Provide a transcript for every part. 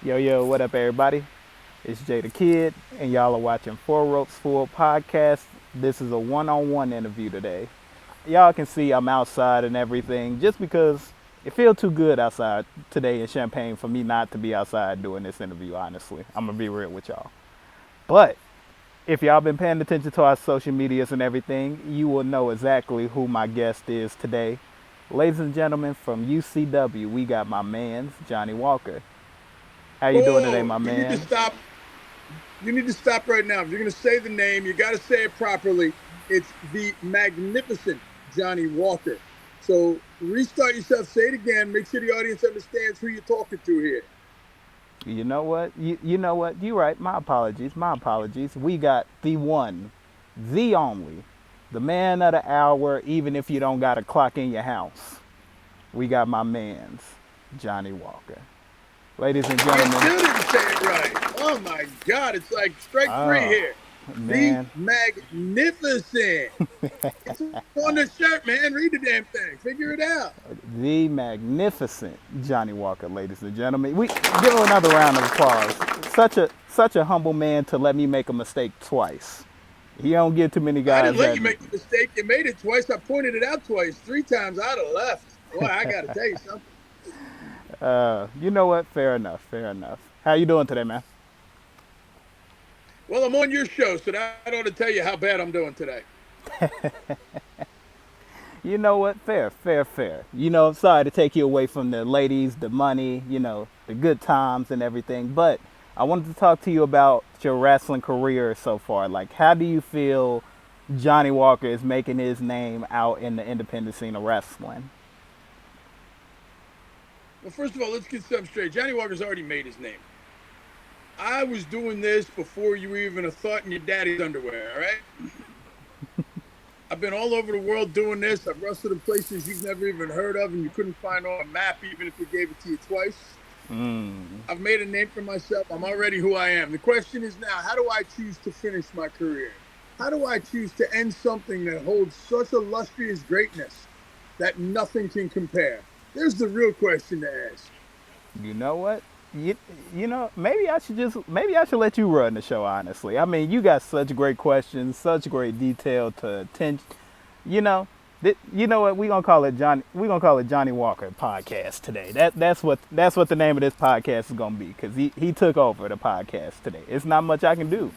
Yo, what up, everybody? It's Jay the Kid, and y'all are watching Four Ropes Full Podcast. This is a one-on-one interview today. Y'all can see I'm outside and everything, just because it feels too good outside today in Champaign for me not to be outside doing this interview. Honestly, I'm gonna be real with y'all. But if y'all been paying attention to our social medias and everything, you will know exactly who my guest is today. Ladies and gentlemen, from UCW, we got my man's Johnny Walker. How you doing today, Whoa, my you need to man? stop. You need to stop right now. If you're going to say the name, you got to say it properly. It's the magnificent Johnny Walker. So restart yourself, say it again, make sure the audience understands who you're talking to here. You know what? You know what? You right. My apologies. My apologies. We got the one, the only, the man of the hour, even if you don't got a clock in your house. We got my man's Johnny Walker. Ladies and You gentlemen, still didn't say it right. Oh my God, it's like strike three oh here. The man, magnificent. It's on the shirt, man. Read the damn thing. Figure it out. the magnificent Johnny Walker, ladies and gentlemen. We give him another round of applause. Such a humble man to let me make a mistake twice. He don't get too many I didn't guys let that. you make the mistake. You made it twice. I pointed it out twice. Three times I'd have left. Boy, I got to tell you something. You know what? Fair enough. Fair enough. How you doing today, man? Well, I'm on your show, so that ought to tell you how bad I'm doing today. You know what? Fair. You know, I'm sorry to take you away from the ladies, the money, the good times and everything, but I wanted to talk to you about your wrestling career so far. Like, how do you feel Johnny Walker is making his name out in the independent scene of wrestling? Well, first of all, let's get something straight. Johnny Walker's already made his name. I was doing this before you even a thought in your daddy's underwear, all right? I've been all over the world doing this. I've wrestled in places you've never even heard of and you couldn't find on a map even if we gave it to you twice. I've made a name for myself. I'm already who I am. The question is now, how do I choose to finish my career? How do I choose to end something that holds such illustrious greatness that nothing can compare? There's the real question to ask. You know what? You, maybe I should let you run the show. Honestly, I mean, you got such great questions, such great detail to attention. You know, you know what? We gonna call it Johnny. We gonna call it Johnny Walker Podcast today. That's what the name of this podcast is gonna be because he took over the podcast today. It's not much I can do.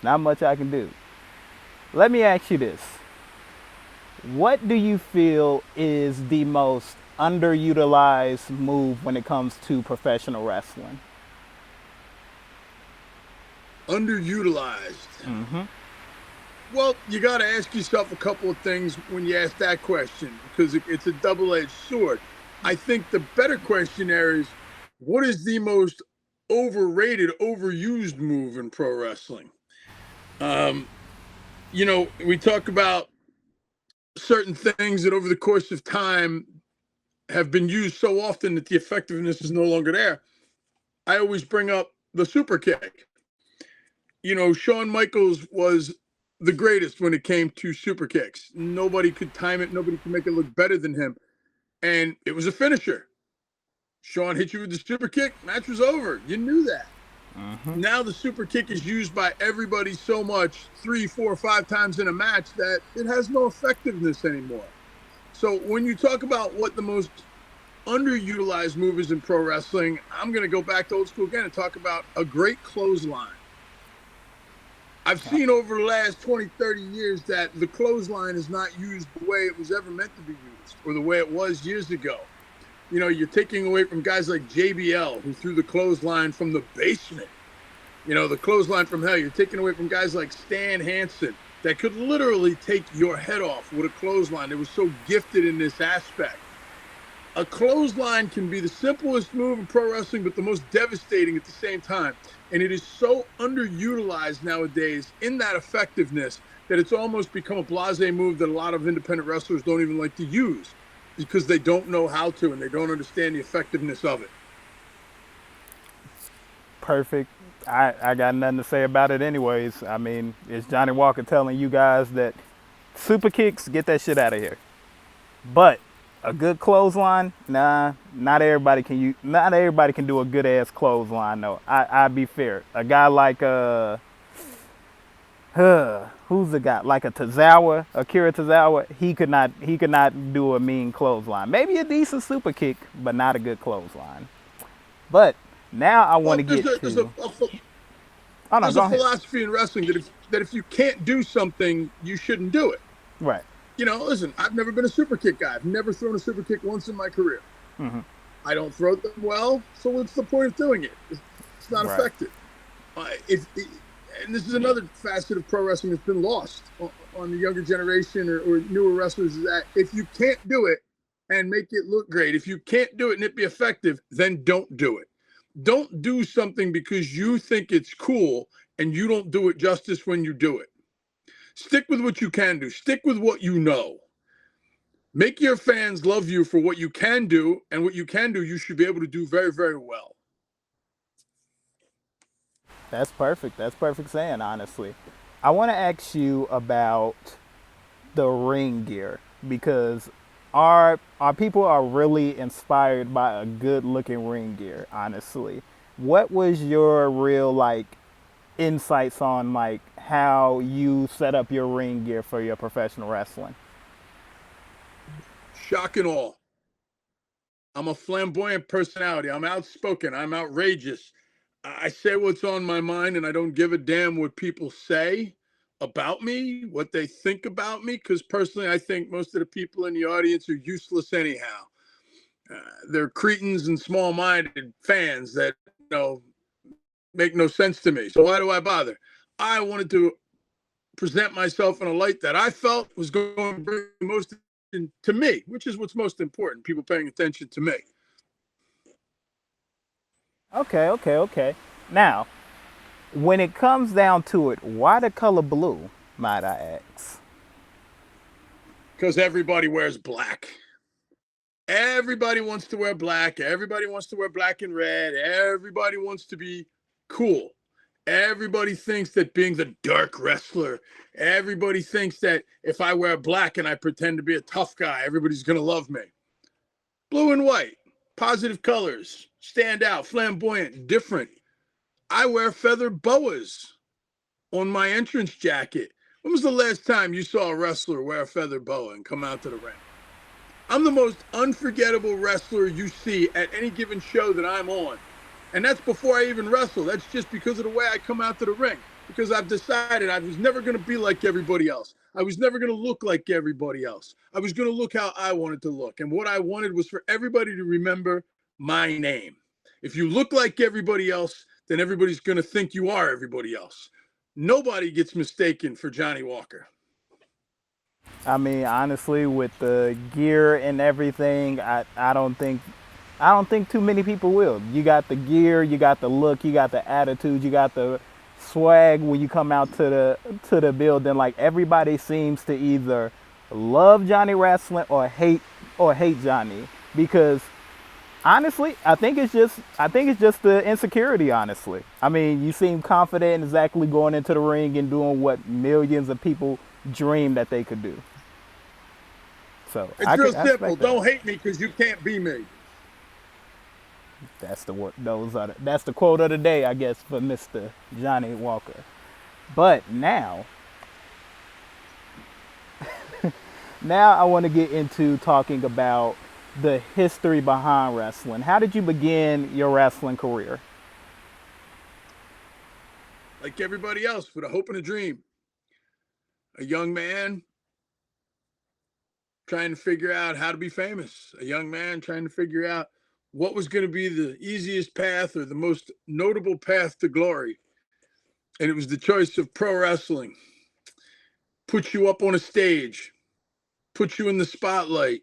Not much I can do. Let me ask you this: what do you feel is the most underutilized move when it comes to professional wrestling? Underutilized. Well, you got to ask yourself a couple of things when you ask that question because it's a double edged sword. I think the better question there is what is the most overrated, overused move in pro wrestling? Um, we talk about certain things that over the course of time have been used so often that the effectiveness is no longer there. I always bring up the super kick. Shawn Michaels was the greatest when it came to super kicks. Nobody could time it, nobody could make it look better than him. And it was a finisher. Shawn hit you with the super kick, match was over. You knew that. Now the super kick is used by everybody so much, 3, 4, 5 times in a match, that it has no effectiveness anymore. So when you talk about what the most underutilized move is in pro wrestling, I'm going to go back to old school again and talk about a great clothesline. I've seen over the last 20, 30 years that the clothesline is not used the way it was ever meant to be used or the way it was years ago. You're taking away from guys like JBL who threw the clothesline from the basement. The clothesline from hell. You're taking away from guys like Stan Hansen that could literally take your head off with a clothesline. It was so gifted in this aspect. A clothesline can be the simplest move in pro wrestling, but the most devastating at the same time. And it is so underutilized nowadays in that effectiveness that it's almost become a blasé move that a lot of independent wrestlers don't even like to use because they don't know how to and they don't understand the effectiveness of it. Perfect. I got nothing to say about it, anyways. I mean, it's Johnny Walker telling you guys that super kicks, get that shit out of here. But A good clothesline? Nah, not everybody can do a good ass clothesline. No, I'd be fair. A guy like who's the guy like a Tozawa, Akira Tozawa? He could not do a mean clothesline. Maybe a decent super kick, but not a good clothesline. But now I want Well, to get to. Oh no, there's a go ahead. philosophy in wrestling that if you can't do something, you shouldn't do it. Right. Listen, I've never been a super kick guy. I've never thrown a super kick once in my career. I don't throw them well, so what's the point of doing it? It's not Right. effective. If and this is another facet of pro wrestling that's been lost on the younger generation or newer wrestlers is that if you can't do it and make it look great, if you can't do it and it be effective, then don't do it. Don't do something because you think it's cool and you don't do it justice when you do it. Stick with what you can do. Stick with what you know. Make your fans love you for what you can do, and what you can do, you should be able to do very, very well. That's perfect. That's perfect saying, honestly. I want to ask you about the ring gear because our people are really inspired by a good looking ring gear, honestly. What was your real like insights on like how you set up your ring gear for your professional wrestling? Shock and awe. I'm a flamboyant personality. I'm outspoken. I'm outrageous. I say what's on my mind, and I don't give a damn what people say about me, what they think about me, because personally, I think most of the people in the audience are useless anyhow. They're cretins and small-minded fans that make no sense to me. So why do I bother? I wanted to present myself in a light that I felt was going to bring most to me, which is what's most important. People paying attention to me. Okay, okay, okay. Now, when it comes down to it, why the color blue, might I ask? Because everybody wears black. Everybody wants to wear black. Everybody wants to wear black and red. Everybody wants to be cool. Everybody thinks that being the dark wrestler, everybody thinks that if I wear black and I pretend to be a tough guy, everybody's going to love me. Blue and white, positive colors, stand out, flamboyant, different. I wear feather boas on my entrance jacket. When was the last time you saw a wrestler wear a feather boa and come out to the ring? I'm the most unforgettable wrestler you see at any given show that I'm on. And that's before I even wrestle. That's just because of the way I come out to the ring. Because I've decided I was never going to be like everybody else. I was never going to look like everybody else. I was going to look how I wanted to look. And what I wanted was for everybody to remember my name. If you look like everybody else, then everybody's going to think you are everybody else. Nobody gets mistaken for Johnny Walker. I mean, honestly, with the gear and everything, I don't think too many people will. You got the gear, you got the look, you got the attitude, you got the swag when you come out to the building. Like everybody seems to either love Johnny wrestling or hate Johnny because honestly, I think it's just the insecurity. Honestly, I mean, you seem confident in exactly going into the ring and doing what millions of people dream that they could do. So It's I real could I simple. respect that. Don't hate me because you can't be me. That's the word. That's the quote of the day, I guess, for Mr. Johnny Walker. But now I want to get into talking about the history behind wrestling. How did you begin your wrestling career? Like everybody else with a hope and a dream. A young man trying to figure out how to be famous, a young man trying to figure out what was going to be the easiest path or the most notable path to glory. And it was the choice of pro wrestling. Put you up on a stage, put you in the spotlight,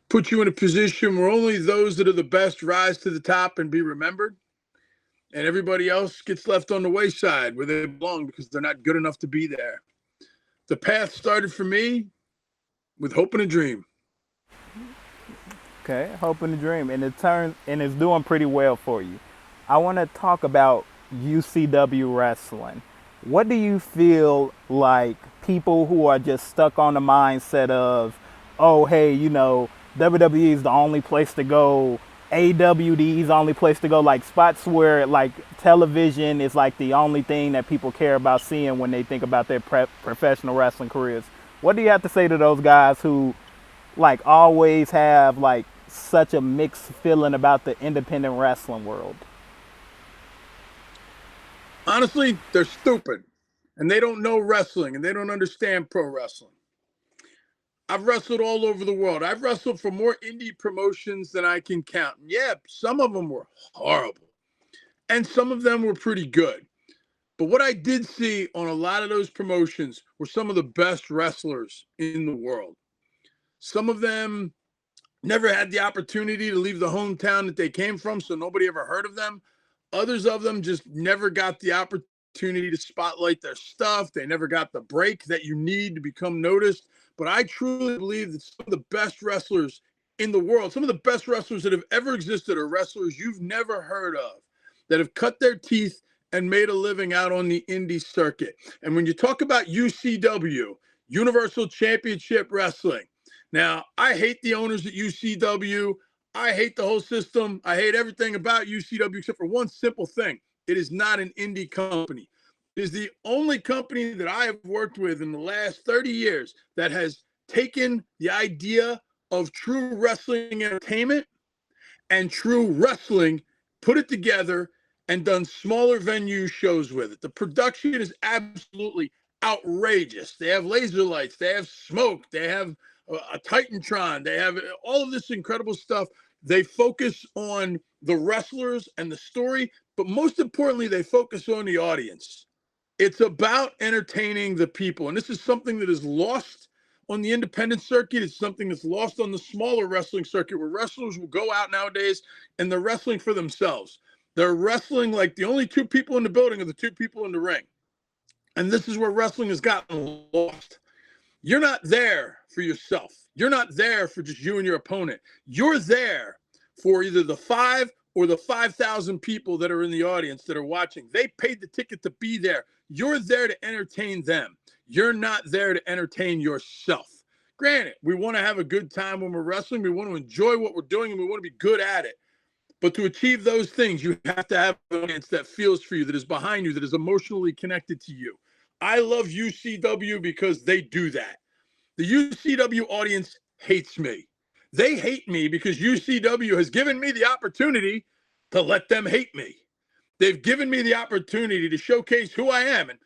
put you in a position where only those that are the best rise to the top and be remembered. And everybody else gets left on the wayside where they belong because they're not good enough to be there. The path started for me with hope and a dream. Okay, hoping to dream, and it's doing pretty well for you. I want to talk about UCW wrestling. What do you feel like people who are just stuck on the mindset of, oh hey, WWE is the only place to go. AWD is the only place to go. Like spots where like television is like the only thing that people care about seeing when they think about their professional wrestling careers. What do you have to say to those guys who like always have like such a mixed feeling about the independent wrestling world? Honestly, they're stupid and they don't know wrestling and they don't understand pro wrestling. I've wrestled all over the world. I've wrestled for more indie promotions than I can count. Yeah, some of them were horrible and some of them were pretty good. But what I did see on a lot of those promotions were some of the best wrestlers in the world. Some of them never had the opportunity to leave the hometown that they came from, so nobody ever heard of them. Others of them just never got the opportunity to spotlight their stuff. They never got the break that you need to become noticed. But I truly believe that some of the best wrestlers in the world, some of the best wrestlers that have ever existed, are wrestlers you've never heard of, that have cut their teeth and made a living out on the indie circuit. And when you talk about UCW, Universal Championship Wrestling, now, I hate the owners at UCW. I hate the whole system. I hate everything about UCW except for one simple thing. It is not an indie company. It is the only company that I have worked with in the last 30 years that has taken the idea of true wrestling entertainment and true wrestling, put it together, and done smaller venue shows with it. The production is absolutely outrageous. They have laser lights, they have smoke, they have a Titantron, they have all of this incredible stuff. They focus on the wrestlers and the story, but most importantly, they focus on the audience. It's about entertaining the people. And this is something that is lost on the independent circuit. It's something that's lost on the smaller wrestling circuit, where wrestlers will go out nowadays and they're wrestling for themselves. They're wrestling like the only two people in the building are the two people in the ring. And this is where wrestling has gotten lost. You're not there for yourself. You're not there for just you and your opponent. You're there for either the 5 or the 5,000 people that are in the audience that are watching. They paid the ticket to be there. You're there to entertain them. You're not there to entertain yourself. Granted, we want to have a good time when we're wrestling. We want to enjoy what we're doing and we want to be good at it. But to achieve those things, you have to have an audience that feels for you, that is behind you, that is emotionally connected to you. I love UCW because they do that. The UCW audience hates me. They hate me because UCW has given me the opportunity to let them hate me. They've given me the opportunity to showcase who I am. And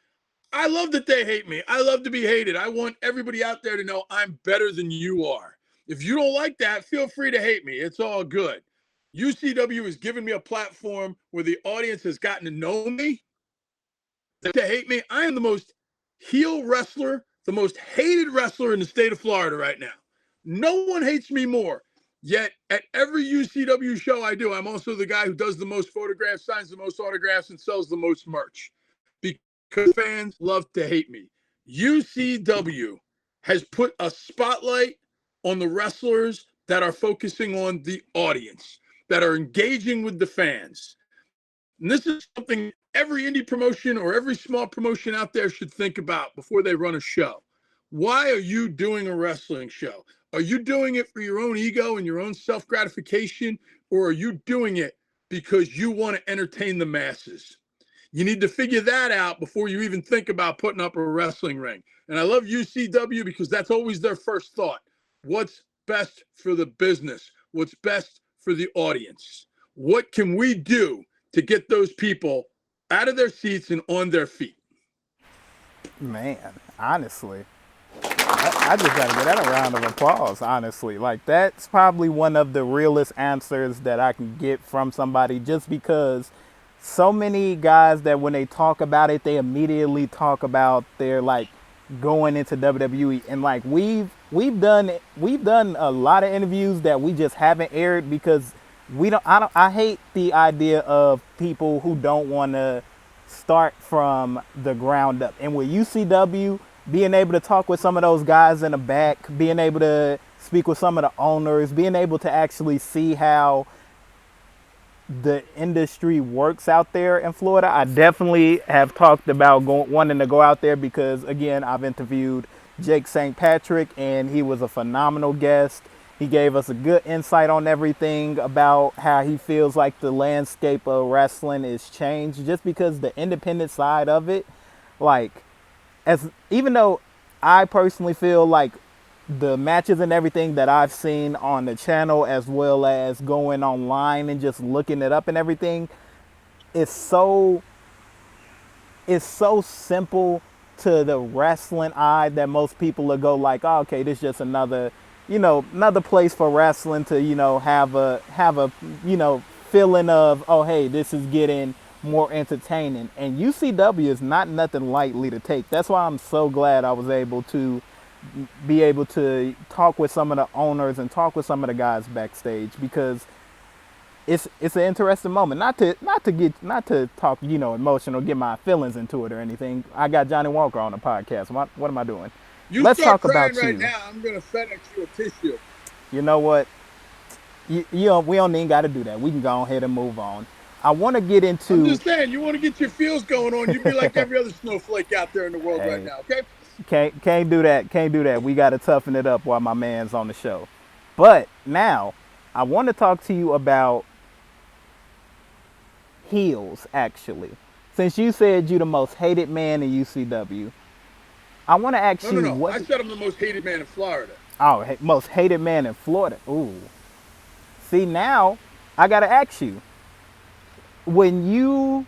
I love that they hate me. I love to be hated. I want everybody out there to know I'm better than you are. If you don't like that, feel free to hate me. It's all good. UCW has given me a platform where the audience has gotten to know me, to hate me. I am the most heel wrestler, the most hated wrestler in the state of Florida right now. No one hates me more. Yet at every UCW show I do, I'm also the guy who does the most photographs, signs the most autographs, and sells the most merch because fans love to hate me. UCW has put a spotlight on the wrestlers that are focusing on the audience, that are engaging with the fans. And this is something every indie promotion or every small promotion out there should think about before they run a show. Why are you doing a wrestling show? Are you doing it for your own ego and your own self-gratification, or are you doing it because you want to entertain the masses? You need to figure that out before you even think about putting up a wrestling ring. And I love UCW because that's always their first thought. What's best for the business? What's best for the audience? What can we do to get those people out of their seats and on their feet? Man, honestly, I just gotta give that a round of applause, honestly. Like, that's probably one of the realest answers that I can get from somebody, just because so many guys that when they talk about it, they immediately talk about their like going into WWE. And like we've done a lot of interviews that we just haven't aired because I hate the idea of people who don't want to start from the ground up. And with UCW, being able to talk with some of those guys in the back, being able to speak with some of the owners, being able to actually see how the industry works out there in Florida. I definitely have talked about wanting to go out there because, again, I've interviewed Jake St. Patrick and he was a phenomenal guest. He gave us a good insight on everything about how he feels like the landscape of wrestling is changed just because the independent side of it, like, as even though I personally feel like the matches and everything that I've seen on the channel as well as going online and just looking it up and everything, it's so it's so simple to the wrestling eye that most people will go like, oh, okay, this is just another, another place for wrestling to, have a, feeling of, oh, hey, this is getting more entertaining. And UCW is not nothing lightly to take. That's why I'm so glad I was able to be able to talk with some of the owners and talk with some of the guys backstage because it's an interesting moment. Not to talk, emotional, get my feelings into it or anything. I got Johnny Walker on the podcast. What am I doing? You Let's start talk crying about right you. now, I'm gonna FedEx you a tissue. You know what? We don't even got to do that. We can go ahead and move on. I want to get I'm into. just saying, you want to get your feels going on, you be like every other snowflake out there in the world right Hey, now, okay? can't do that. Can't do that. We got to toughen it up while my man's on the show. But now, I want to talk to you about heels. Actually, since you said you the most hated man in UCW, I want to ask No, no, you no. what. I said I'm the most hated man in Florida. Oh, most hated man in Florida. Ooh. See now, I gotta ask you when you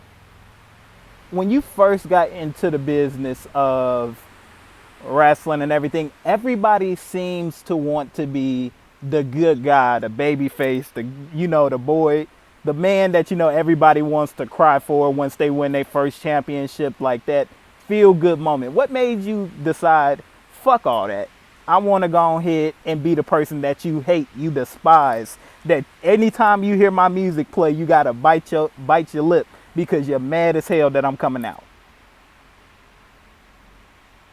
when you first got into the business of wrestling and everything, everybody seems to want to be the good guy, the baby face, the boy, the man that everybody wants to cry for once they win their first championship, like that feel good moment. What made you decide, fuck all that? I want to go ahead and be the person that you hate, you despise. That anytime you hear my music play, you gotta bite your lip because you're mad as hell that I'm coming out.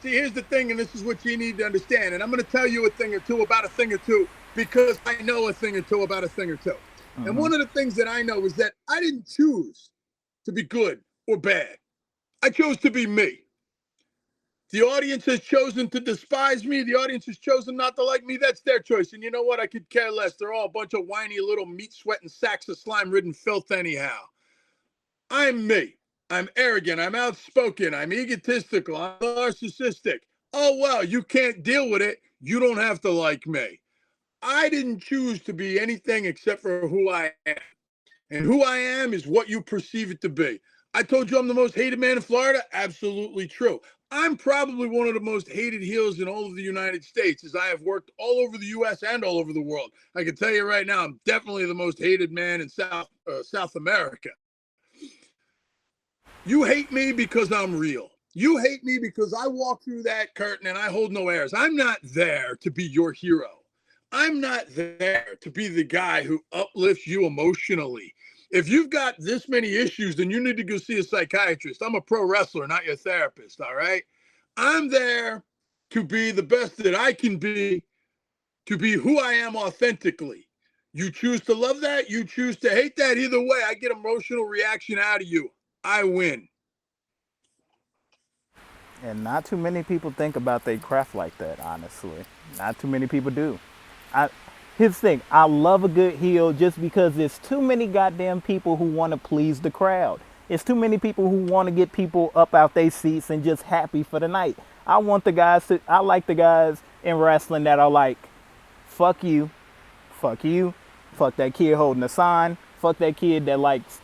See, here's the thing, and this is what you need to understand. And I'm going to tell you a thing or two about a thing or two because I know a thing or two about a thing or two. And one of the things that I know is that I didn't choose to be good or bad. I chose to be me. The audience has chosen to despise me. The audience has chosen not to like me. That's their choice. And you know what? I could care less. They're all a bunch of whiny little meat sweating sacks of slime ridden filth, anyhow. I'm me. I'm arrogant. I'm outspoken. I'm egotistical. I'm narcissistic. Oh, well, you can't deal with it. You don't have to like me. I didn't choose to be anything except for who I am. And who I am is what you perceive it to be. I told you I'm the most hated man in Florida. Absolutely true. I'm probably one of the most hated heels in all of the United States, as I have worked all over the U.S. and all over the world. I can tell you right now, I'm definitely the most hated man in South America. You hate me because I'm real. You hate me because I walk through that curtain and I hold no airs. I'm not there to be your hero. I'm not there to be the guy who uplifts you emotionally. If you've got this many issues, then you need to go see a psychiatrist. I'm a pro wrestler, not your therapist, all right? I'm there to be the best that I can be, to be who I am authentically. You choose to love that, you choose to hate that. Either way, I get emotional reaction out of you. I win. And not too many people think about their craft like that, honestly. Not too many people do. I Here's the thing, I love a good heel just because there's too many goddamn people who want to please the crowd. It's too many people who want to get people up out their seats and just happy for the night. I like the guys in wrestling that are like, fuck you, fuck you, fuck that kid holding a sign, fuck that kid that's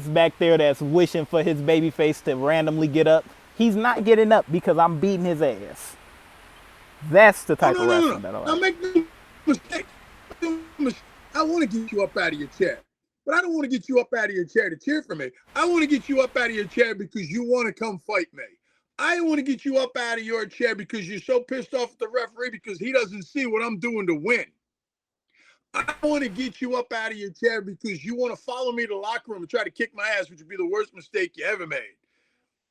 back there that's wishing for his baby face to randomly get up. He's not getting up because I'm beating his ass. That's the Oh, type no, of no, no, wrestling no. that I Now like. make no mistake. I want to get you up out of your chair. But I don't want to get you up out of your chair to cheer for me. I want to get you up out of your chair because you want to come fight me. I want to get you up out of your chair because you're so pissed off at the referee because he doesn't see what I'm doing to win. I want to get you up out of your chair because you want to follow me to the locker room and try to kick my ass, which would be the worst mistake you ever made.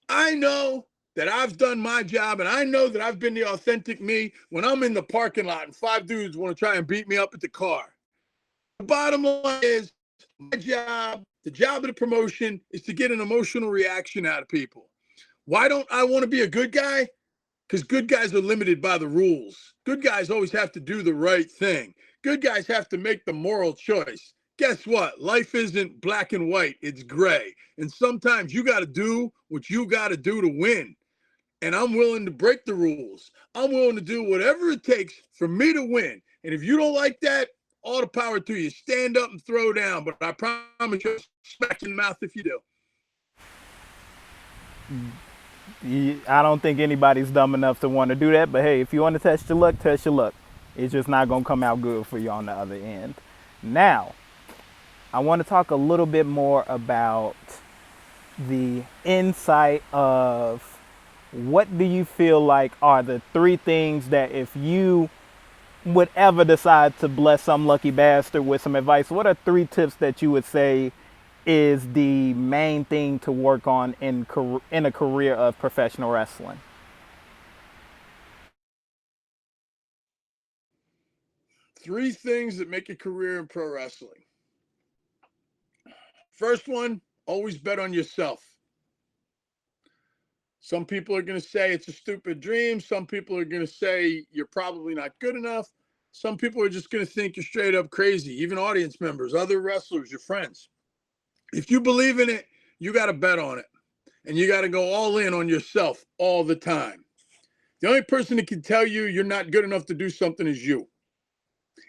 I know that I've done my job and I know that I've been the authentic me when I'm in the parking lot and five dudes want to try and beat me up at the car. The bottom line is my job, the job of the promotion is to get an emotional reaction out of people. Why don't I want to be a good guy? because good guys are limited by the rules. Good guys always have to do the right thing. Good guys have to make the moral choice. Guess what? Life isn't black and white, it's gray. And sometimes you got to do what you got to do to win. And I'm willing to break the rules. I'm willing to do whatever it takes for me to win. And if you don't like that, all the power to you. Stand up and throw down. But I promise you, smack you in the mouth if you do. I don't think anybody's dumb enough to want to do that. But hey, if you want to test your luck, test your luck. It's just not going to come out good for you on the other end. Now, I want to talk a little bit more about the insight of what do you feel like are the three things that if you would ever decide to bless some lucky bastard with some advice, what are three tips that you would say is the main thing to work on in a career of professional wrestling? Three things that make a career in pro wrestling. First one, always bet on yourself. Some people are going to say it's a stupid dream. Some people are going to say you're probably not good enough. Some people are just going to think you're straight up crazy, even audience members, other wrestlers, your friends. If you believe in it, you got to bet on it. And you got to go all in on yourself all the time. The only person that can tell you you're not good enough to do something is you.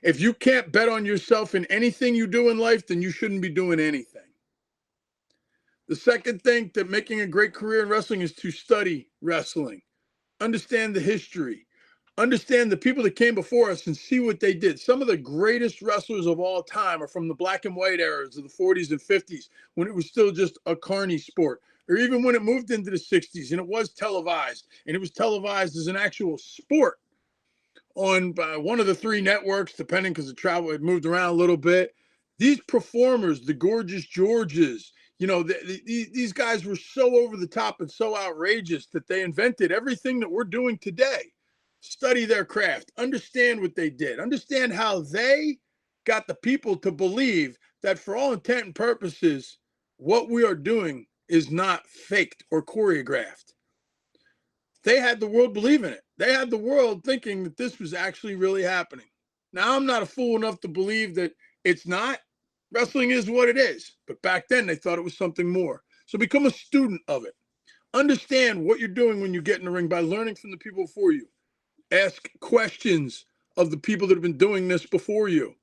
If you can't bet on yourself in anything you do in life, then you shouldn't be doing anything. The second thing to making a great career in wrestling is to study wrestling, understand the history, understand the people that came before us and see what they did. Some of the greatest wrestlers of all time are from the black and white eras of the 40s and 50s when it was still just a carny sport, or even when it moved into the 60s and it was televised, and it was televised as an actual sport on one of the three networks, depending because it moved around a little bit. These performers, the Gorgeous Georges, these guys were so over the top and so outrageous that they invented everything that we're doing today. Study their craft, understand what they did, understand how they got the people to believe that for all intent and purposes, what we are doing is not faked or choreographed. They had the world believing it. They had the world thinking that this was actually really happening. Now, I'm not a fool enough to believe that it's not. Wrestling is what it is. But back then, they thought it was something more. So become a student of it. Understand what you're doing when you get in the ring by learning from the people before you. Ask questions of the people that have been doing this before you.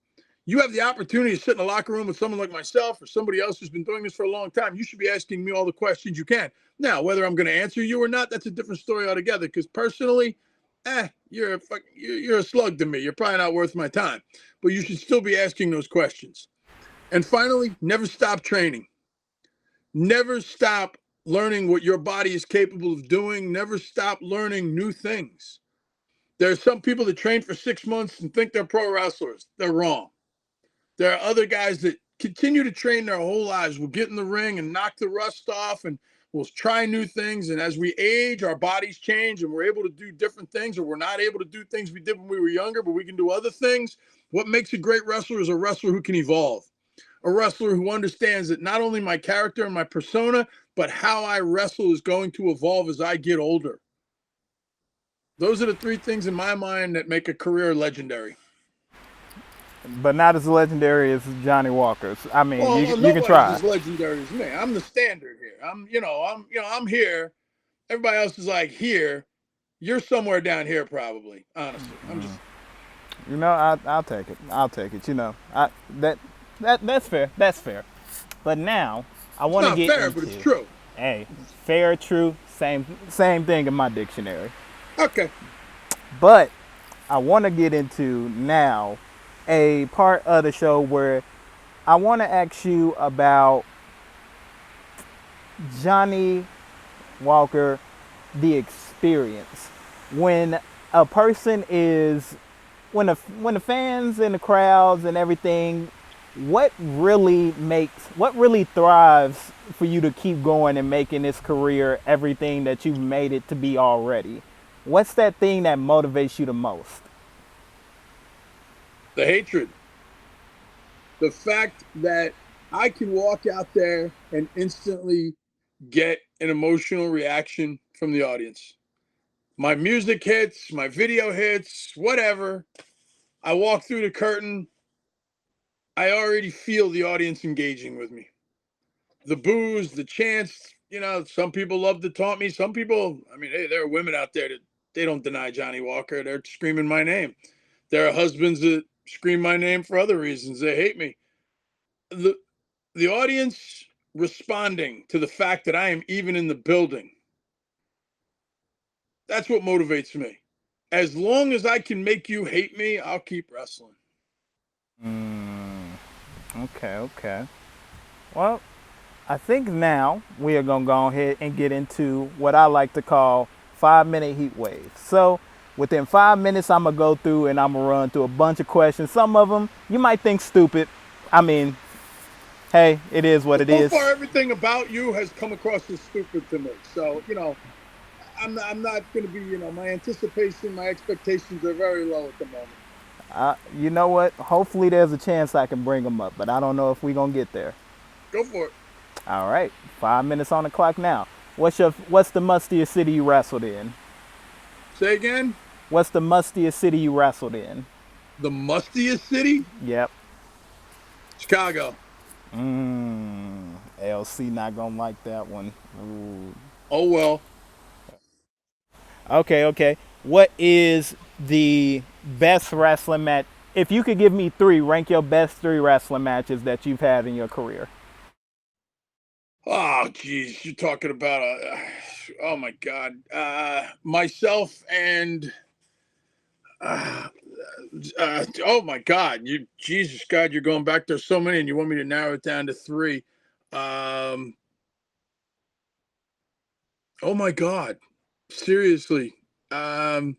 You have the opportunity to sit in a locker room with someone like myself or somebody else who's been doing this for a long time. You should be asking me all the questions you can. Now, whether I'm going to answer you or not, that's a different story altogether. Because personally, you're a slug to me. You're probably not worth my time. But you should still be asking those questions. And finally, never stop training. Never stop learning what your body is capable of doing. Never stop learning new things. There are some people that train for 6 months and think they're pro wrestlers. They're wrong. There are other guys that continue to train their whole lives, will get in the ring and knock the rust off and we'll try new things. And as we age, our bodies change and we're able to do different things, or we're not able to do things we did when we were younger, but we can do other things. What makes a great wrestler is a wrestler who can evolve, a wrestler who understands that not only my character and my persona, but how I wrestle is going to evolve as I get older. Those are the three things in my mind that make a career legendary. But not as legendary as Johnny Walker's. I mean, Well, you can nobody's try. as legendary as me. I'm the standard here. I'm here. Everybody else is like here. You're somewhere down here, probably. Honestly, I'm just. I'll take it. I'll take it. That's fair. That's fair. But now I It's want to not get fair, but it's into, true. hey, fair, true, same thing in my dictionary. Okay. But I want to get into now a part of the show where I want to ask you about Johnny Walker, the experience. When a person is, when the fans and the crowds and everything, what really thrives for you to keep going and making this career everything that you've made it to be already? What's that thing that motivates you the most? The hatred. The fact that I can walk out there and instantly get an emotional reaction from the audience. My music hits, my video hits, whatever. I walk through the curtain. I already feel the audience engaging with me. The boos, the chants. Some people love to taunt me. Some people, I mean, hey, there are women out there that they don't deny Johnny Walker. They're screaming my name. There are husbands that scream my name for other reasons. They hate me. The audience responding to the fact that I am even in the building. That's what motivates me. As long as I can make you hate me, I'll keep wrestling. Okay, okay. Well, I think now we are going to go ahead and get into what I like to call 5 minute heat wave. So within 5 minutes, I'm going to go through and I'm going to run through a bunch of questions. Some of them you might think stupid. I mean, hey, it is what Well, it so is. far, everything about you has come across as stupid to me. So, I'm not going to be, my anticipation, my expectations are very low at the moment. You know what? Hopefully there's a chance I can bring them up, but I don't know if we're going to get there. Go for it. All right, 5 minutes on the clock now. What's the mustiest city you wrestled in? Say again? What's the mustiest city you wrestled in? The mustiest city? Yep. Chicago. LC not gonna like that one. Ooh. Oh, well. Okay, okay. What is the best wrestling match? If you could give me three, rank your best three wrestling matches that you've had in your career. Oh, geez. You're talking about oh, my God. Myself and, oh, my God. Jesus, God, you're going back there so many, and you want me to narrow it down to three. Um, oh, my God. Seriously. Um,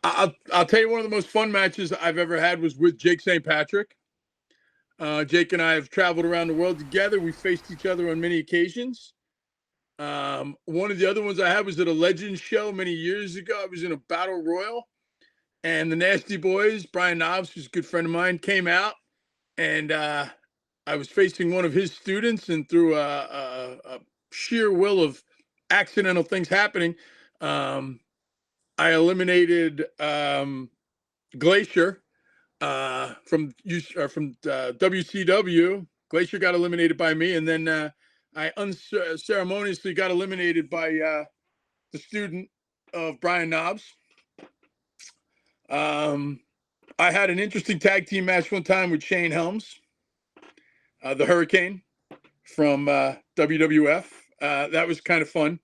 I'll tell you, one of the most fun matches I've ever had was with Jake St. Patrick. Jake and I have traveled around the world together. We faced each other on many occasions. One of the other ones I had was at a Legends show many years ago. I was in a battle royal, and the Nasty Boys, Brian Knobs, who's a good friend of mine, came out, and I was facing one of his students, and through a sheer will of accidental things happening, I eliminated Glacier from WCW. Glacier got eliminated by me, and then I unceremoniously got eliminated by the student of Brian Knobs. I had an interesting tag team match one time with Shane Helms, the Hurricane from WWF. That was kind of fun.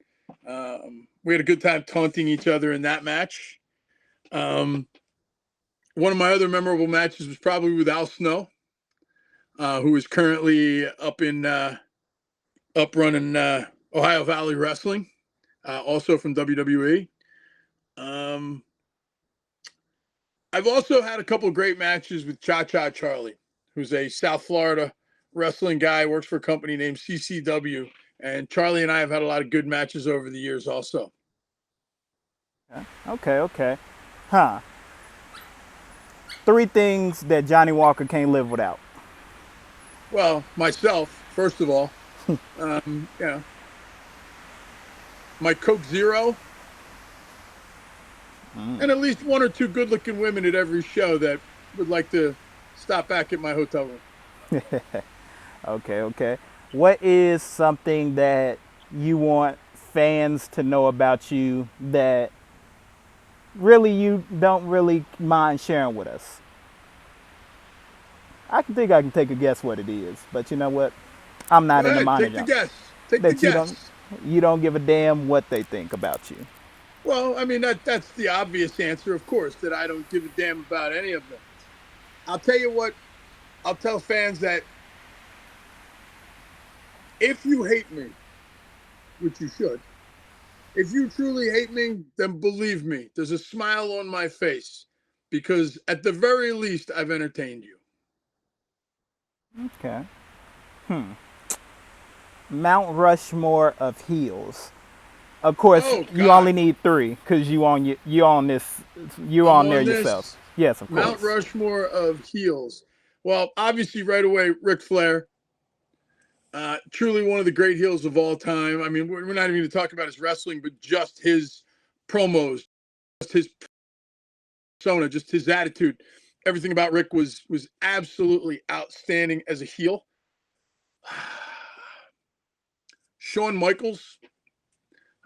We had a good time taunting each other in that match. One of my other memorable matches was probably with Al Snow, who is currently up running Ohio Valley Wrestling, also from WWE. I've also had a couple of great matches with Cha Cha Charlie, who's a South Florida wrestling guy, works for a company named CCW. And Charlie and I have had a lot of good matches over the years also. Okay, okay. Huh. Three things that Johnny Walker can't live without. Well, myself, first of all, my Coke Zero, and at least one or two good-looking women at every show that would like to stop back at my hotel room. Okay, okay. What is something that you want fans to know about you that really you don't really mind sharing with us? I think I can take a guess what it is, but you know what? I'm not Go in the ahead, mind take of the y'all. guess. Take the That guess. you don't give a damn what they think about you. Well, I mean that's the obvious answer, of course, that I don't give a damn about any of them. I'll tell you what. I'll tell fans that if you hate me, which you should, if you truly hate me, then believe me, there's a smile on my face because at the very least, I've entertained you. Okay. Mount Rushmore of heels. Of course, Oh you only God, need three because you on this, you I'm on there on yourself. this Yes, of Mount course. Rushmore of heels. Well, obviously, right away, Ric Flair, truly one of the great heels of all time. I mean, we're not even going to talk about his wrestling, but just his promos, just his persona, just his attitude. Everything about Rick was absolutely outstanding as a heel. Shawn Michaels,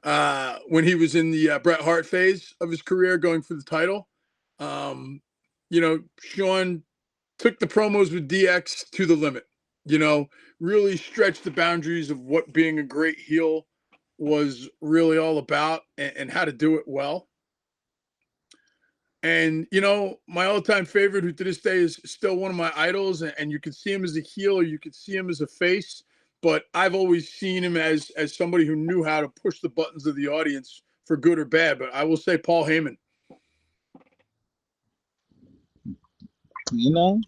when he was in the Bret Hart phase of his career, going for the title, um, Shawn took the promos with DX to the limit. Really stretched the boundaries of what being a great heel was really all about, and how to do it well. And my all-time favorite, who to this day is still one of my idols, and you could see him as a heel or you could see him as a face, but I've always seen him as somebody who knew how to push the buttons of the audience for good or bad. But I will say Paul Heyman. You know,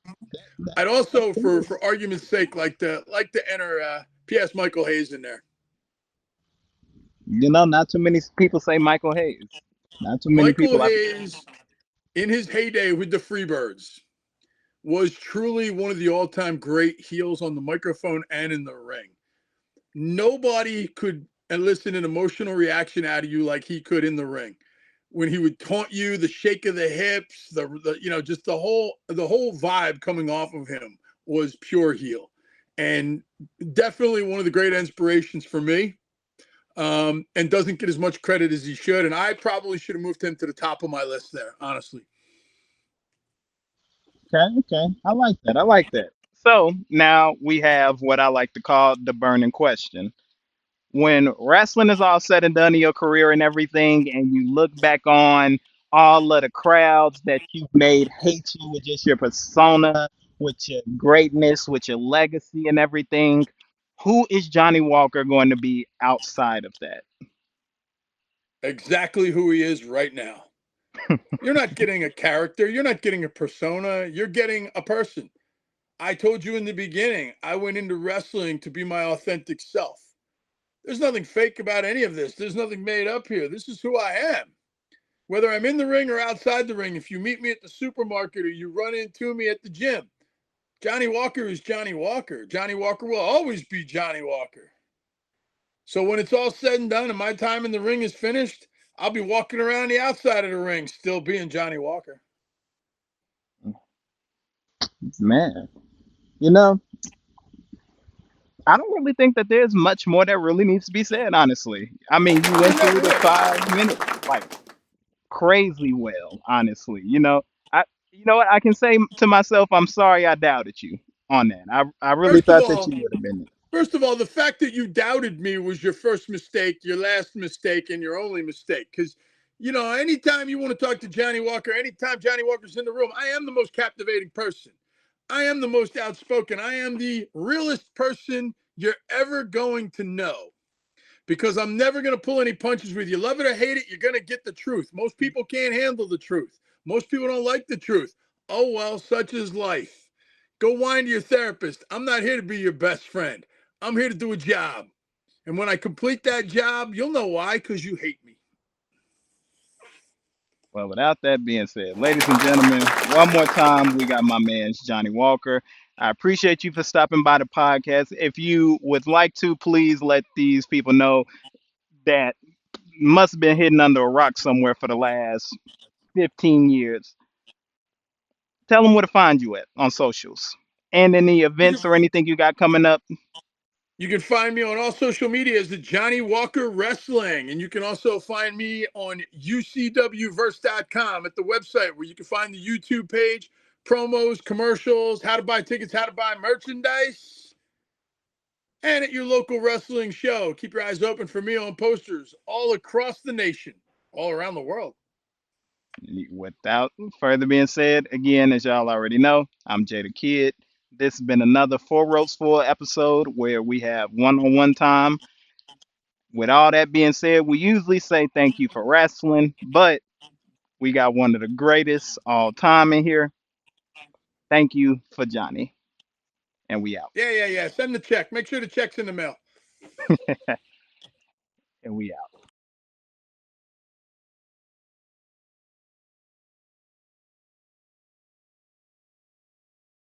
that, I'd that's also, for cool. for argument's sake, like to enter P.S. Michael Hayes in there. Not too many people say Michael Hayes. Not too many Michael people. Hayes, in his heyday with the Freebirds, was truly one of the all-time great heels on the microphone and in the ring. Nobody could elicit an emotional reaction out of you like he could in the ring. When he would taunt you, the shake of the hips, just the whole vibe coming off of him was pure heel, and definitely one of the great inspirations for me. And doesn't get as much credit as he should. And I probably should have moved him to the top of my list there, honestly. Okay, okay. I like that. I like that. So now we have what I like to call the burning question. When wrestling is all said and done in your career and everything, and you look back on all of the crowds that you've made hate you with just your persona, with your greatness, with your legacy and everything, who is Johnny Walker going to be outside of that? Exactly who he is right now. You're not getting a character. You're not getting a persona. You're getting a person. I told you in the beginning, I went into wrestling to be my authentic self. There's nothing fake about any of this. There's nothing made up here. This is who I am. Whether I'm in the ring or outside the ring, if you meet me at the supermarket or you run into me at the gym, Johnny Walker is Johnny Walker. Johnny Walker will always be Johnny Walker. So when it's all said and done and my time in the ring is finished, I'll be walking around the outside of the ring still being Johnny Walker. Man, you know, I don't really think that there's much more that really needs to be said, honestly. I mean, you There went through never the is. 5 minutes like crazy well, honestly. What I can say to myself, I'm sorry I doubted you on that. I really First of thought that all, you would have been it. First of all, the fact that you doubted me was your first mistake, your last mistake, and your only mistake. Because, anytime you want to talk to Johnny Walker, anytime Johnny Walker's in the room, I am the most captivating person. I am the most outspoken. I am the realest person you're ever going to know. Because I'm never going to pull any punches with you. Love it or hate it, you're going to get the truth. Most people can't handle the truth. Most people don't like the truth. Oh, well, such is life. Go whine to your therapist. I'm not here to be your best friend. I'm here to do a job. And when I complete that job, you'll know why, because you hate me. Well, without that being said, ladies and gentlemen, one more time, we got my man's Johnny Walker. I appreciate you for stopping by the podcast. If you would like to, please let these people know that must have been hidden under a rock somewhere for the last 15 years. Tell them where to find you at on socials and any You can events or anything you got coming up. you can find me on all social media as the Johnny Walker Wrestling. And you can also find me on ucwverse.com at the website where you can find the YouTube page, promos, commercials, how to buy tickets, how to buy merchandise, and at your local wrestling show. Keep your eyes open for me on posters all across the nation, all around the world. Without further being said, again, as y'all already know, I'm Jada Kid. This has been another Four Ropes Full episode where we have one-on-one time. With all that being said, we usually say thank you for wrestling, but we got one of the greatest all time in here. Thank you for Johnny, and we out. Yeah, yeah, yeah. Send the check. Make sure the check's in the mail. And we out.